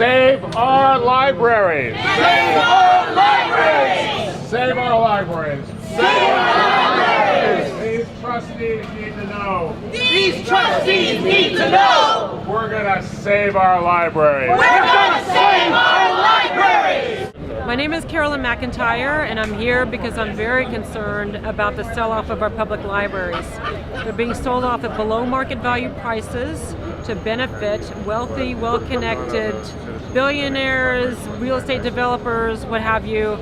Save our libraries! Save our libraries! Save our libraries! Save our libraries! These trustees need to know. These trustees need to know. We're gonna save our libraries. We're gonna save our libraries! My name is Carolyn McIntyre, and I'm here because I'm very concerned about the sell-off of our public libraries. They're being sold off at below market value prices to benefit wealthy, well-connected billionaires, real estate developers, what have you.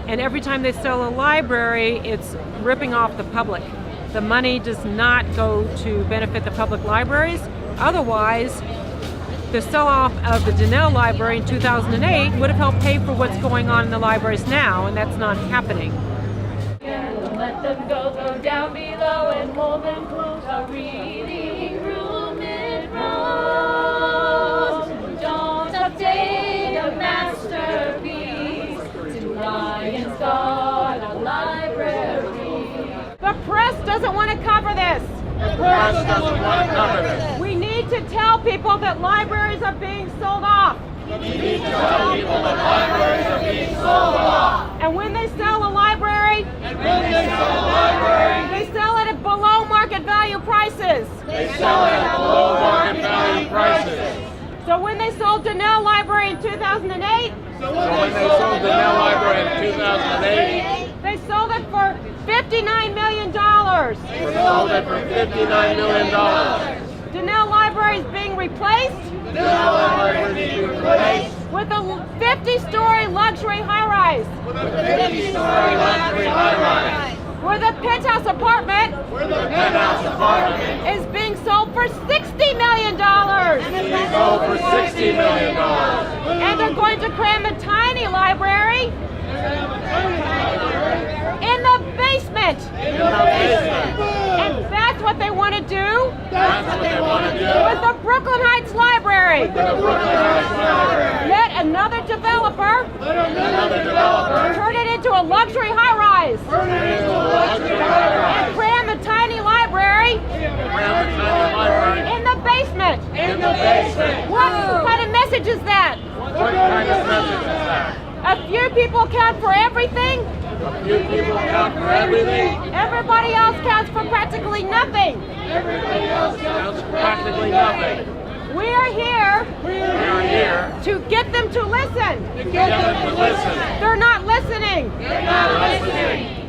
And every time they sell a library, it's ripping off the public. The money does not go to benefit the public libraries. Otherwise, the sell-off of the Donnell Library in 2008 would have helped pay for what's going on in the libraries now, and that's not happening. Let them go down below and hold them close. A reading room it grows. Don't update a masterpiece to Lions Guard a library. The press doesn't want to cover this. The press doesn't want to cover this. We need to tell people that libraries are being sold off. We need to tell people that libraries are being sold off. And when they sell a library, they sell it at below market value prices. They sell it at below market value prices. So when they sold Donnell Library in 2008, they sold it for $59 million. They sold it for $59 million. Donnell Library is being replaced with a 50-story luxury high-rise. Where the penthouse apartment is being sold for $60 million. And they're going to cram a tiny library in the basement. And that's what they want to do with the Brooklyn Heights Library. Let another developer turn it into a luxury high-rise and cram a tiny library in the basement. What kind of message is that? A few people count for everything. Everybody else counts for practically nothing. We are here to get them to listen. They're not listening.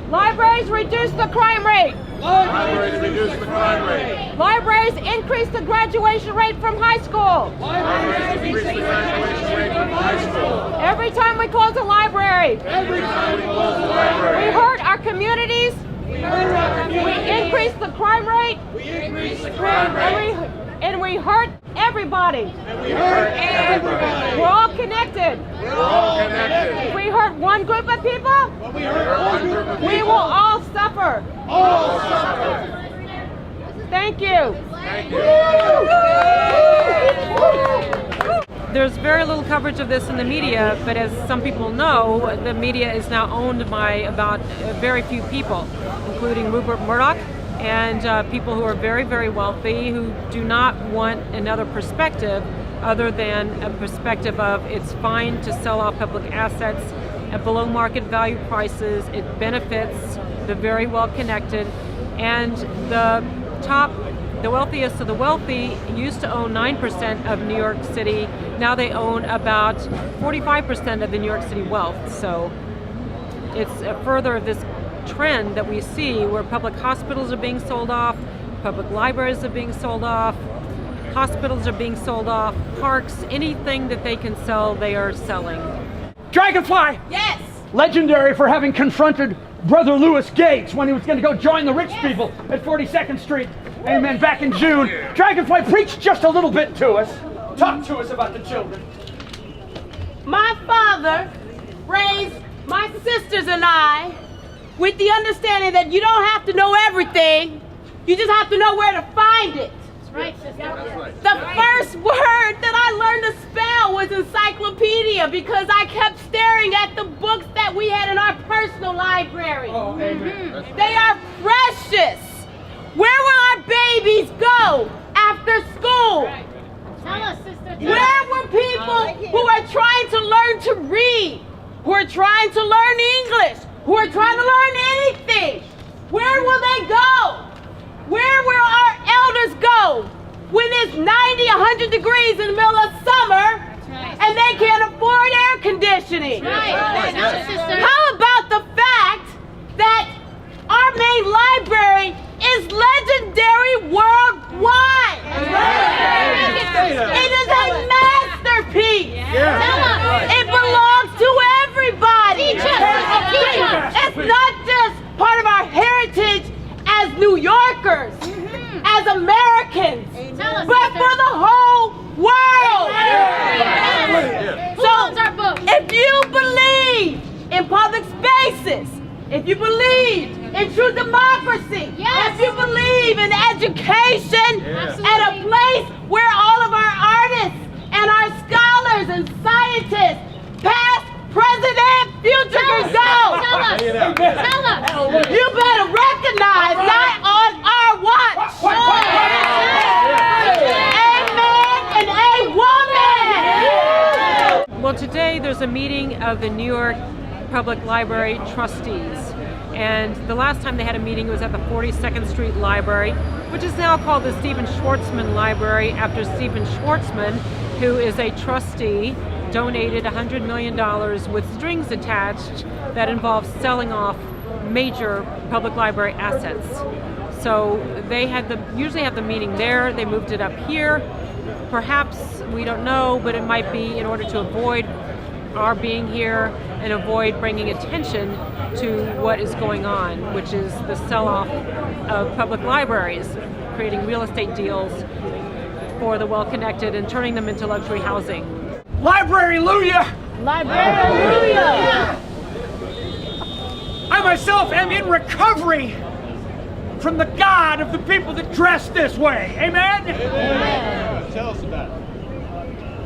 Libraries reduce the crime rate. Libraries increase the graduation rate from high school. Every time we close a library, we hurt our communities. We increase the crime rate. And we hurt everybody. We're all connected. If we hurt one group of people, we will all suffer. Thank you. There's very little coverage of this in the media, but as some people know, the media is now owned by about very few people, including Rupert Murdoch and people who are very, very wealthy who do not want another perspective other than a perspective of it's fine to sell off public assets at below market value prices. It benefits the very well connected, and the wealthiest of the wealthy used to own 9% of New York City. Now they own about 45% of the New York City wealth. So it's a further of this trend that we see where public hospitals are being sold off, public libraries are being sold off, hospitals are being sold off, parks, anything that they can sell, they are selling. Dragonfly! Yes! Legendary for having confronted Brother Louis Gates when he was going to go join the rich people at 42nd Street. Amen. Back in June. Dragonfly, preach just a little bit to us. Talk to us about the children. My father raised my sisters and I with the understanding that you don't have to know everything, you just have to know where to find it. That's right, sister. The first word that I learned to spell was encyclopedia because I kept staring at the books that we had in our personal library. Oh, amen. They are precious. Where will our babies go after school? Tell us, sister. Where were people who are trying to learn to read, who are trying to learn English, who are trying to learn anything? Where will they go? Where will our elders go when it's 90, 100 degrees in the middle of summer and they can't afford air conditioning? Right. Tell us, sister. How about the fact that our main library is legendary worldwide? It is a masterpiece. Tell us. It belongs to everybody. Teach us. Teach us. It's not just part of our heritage as New Yorkers, as Americans, Tell us, but sister. for the whole world. Who owns our book? If you believe in public spaces, if you believe in true democracy, Yes. if you believe in education and a place where all of our artists and our scholars and scientists, past, present, and future can go, Tell us. Tell us. you better recognize not on our watch. Amen and a woman. Well, today there's a meeting of the New York Public Library trustees. And the last time they had a meeting was at the 42nd Street Library, which is now called the Stephen Schwartzman Library after Stephen Schwartzman, who is a trustee, donated $100 million with strings attached that involves selling off major public library assets. So they usually have the meeting there. They moved it up here. Perhaps, we don't know, but it might be in order to avoid our being here and avoid bringing attention to what is going on, which is the sell-off of public libraries, creating real estate deals for the well-connected and turning them into luxury housing. Library-luia! Hallelujah. I myself am in recovery from the God of the people that dress this way. Amen? Tell us about it.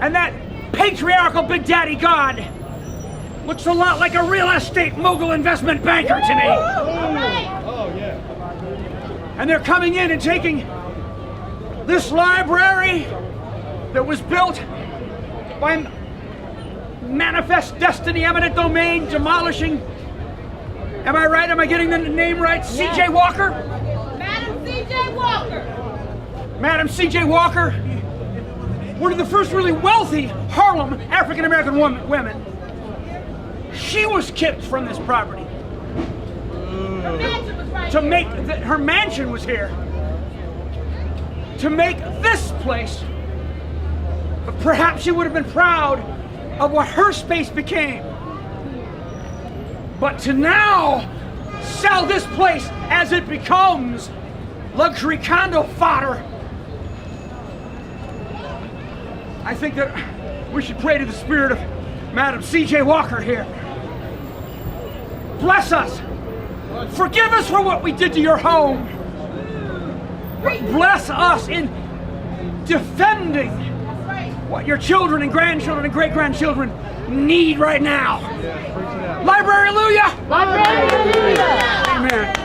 And that patriarchal Big Daddy God looks a lot like a real estate mogul investment banker to me. Oh, yeah. And they're coming in and taking this library that was built by Manifest Destiny, Eminent Domain, demolishing. Am I right? Am I getting the name right? C.J. Walker? Madam C.J. Walker. Madam C.J. Walker, one of the first really wealthy Harlem African-American women. She was kicked from this property. Her mansion was right To here. make her mansion was here to make this place. But perhaps she would have been proud of what her space became. But to now sell this place as it becomes luxury condo fodder, I think that we should pray to the spirit of Madam C.J. Walker here. Bless us. Forgive us for what we did to your home. But bless us in defending what your children and grandchildren and great-grandchildren need right now. Library-luia! Amen.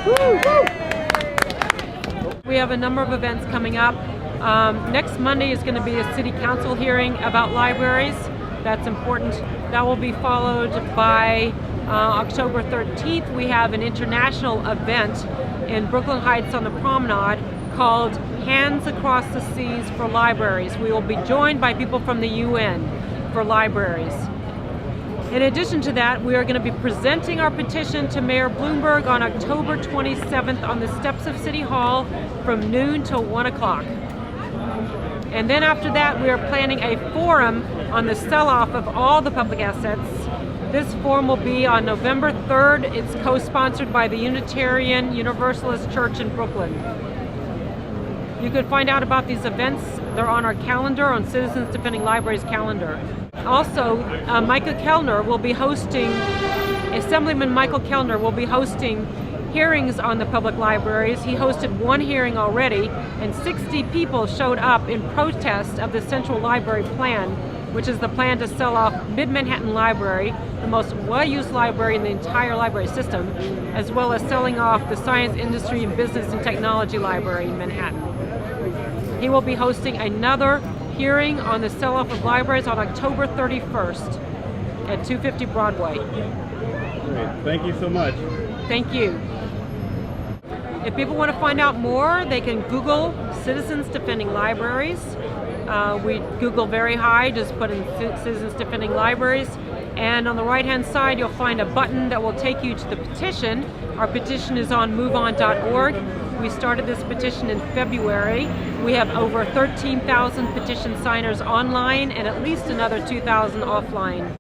We have a number of events coming up. Next Monday is going to be a city council hearing about libraries. That's important. That will be followed by October 13th. We have an international event in Brooklyn Heights on the Promenade called Hands Across the Seas for Libraries. We will be joined by people from the UN for libraries. In addition to that, we are going to be presenting our petition to Mayor Bloomberg on October 27th on the steps of City Hall from noon till 1 o'clock. And then after that, we are planning a forum on the sell-off of all the public assets. This forum will be on November 3rd. It's co-sponsored by the Unitarian Universalist Church in Brooklyn. You can find out about these events. They're on our calendar, on Citizens Defending Libraries calendar. Also, Michael Kellner will be hosting, Assemblyman Michael Kellner will be hosting hearings on the public libraries. He hosted one hearing already, and 60 people showed up in protest of the Central Library Plan, which is the plan to sell off Mid-Manhattan Library, the most well-used library in the entire library system, as well as selling off the Science, Industry, and Business and Technology Library in Manhattan. He will be hosting another hearing on the sell-off of libraries on October 31st at 250 Broadway. Great. Thank you so much. Thank you. If people want to find out more, they can Google Citizens Defending Libraries. We Google very high, just put in Citizens Defending Libraries. And on the right-hand side, you'll find a button that will take you to the petition. Our petition is on moveon.org. We started this petition in February. We have over 13,000 petition signers online and at least another 2,000 offline.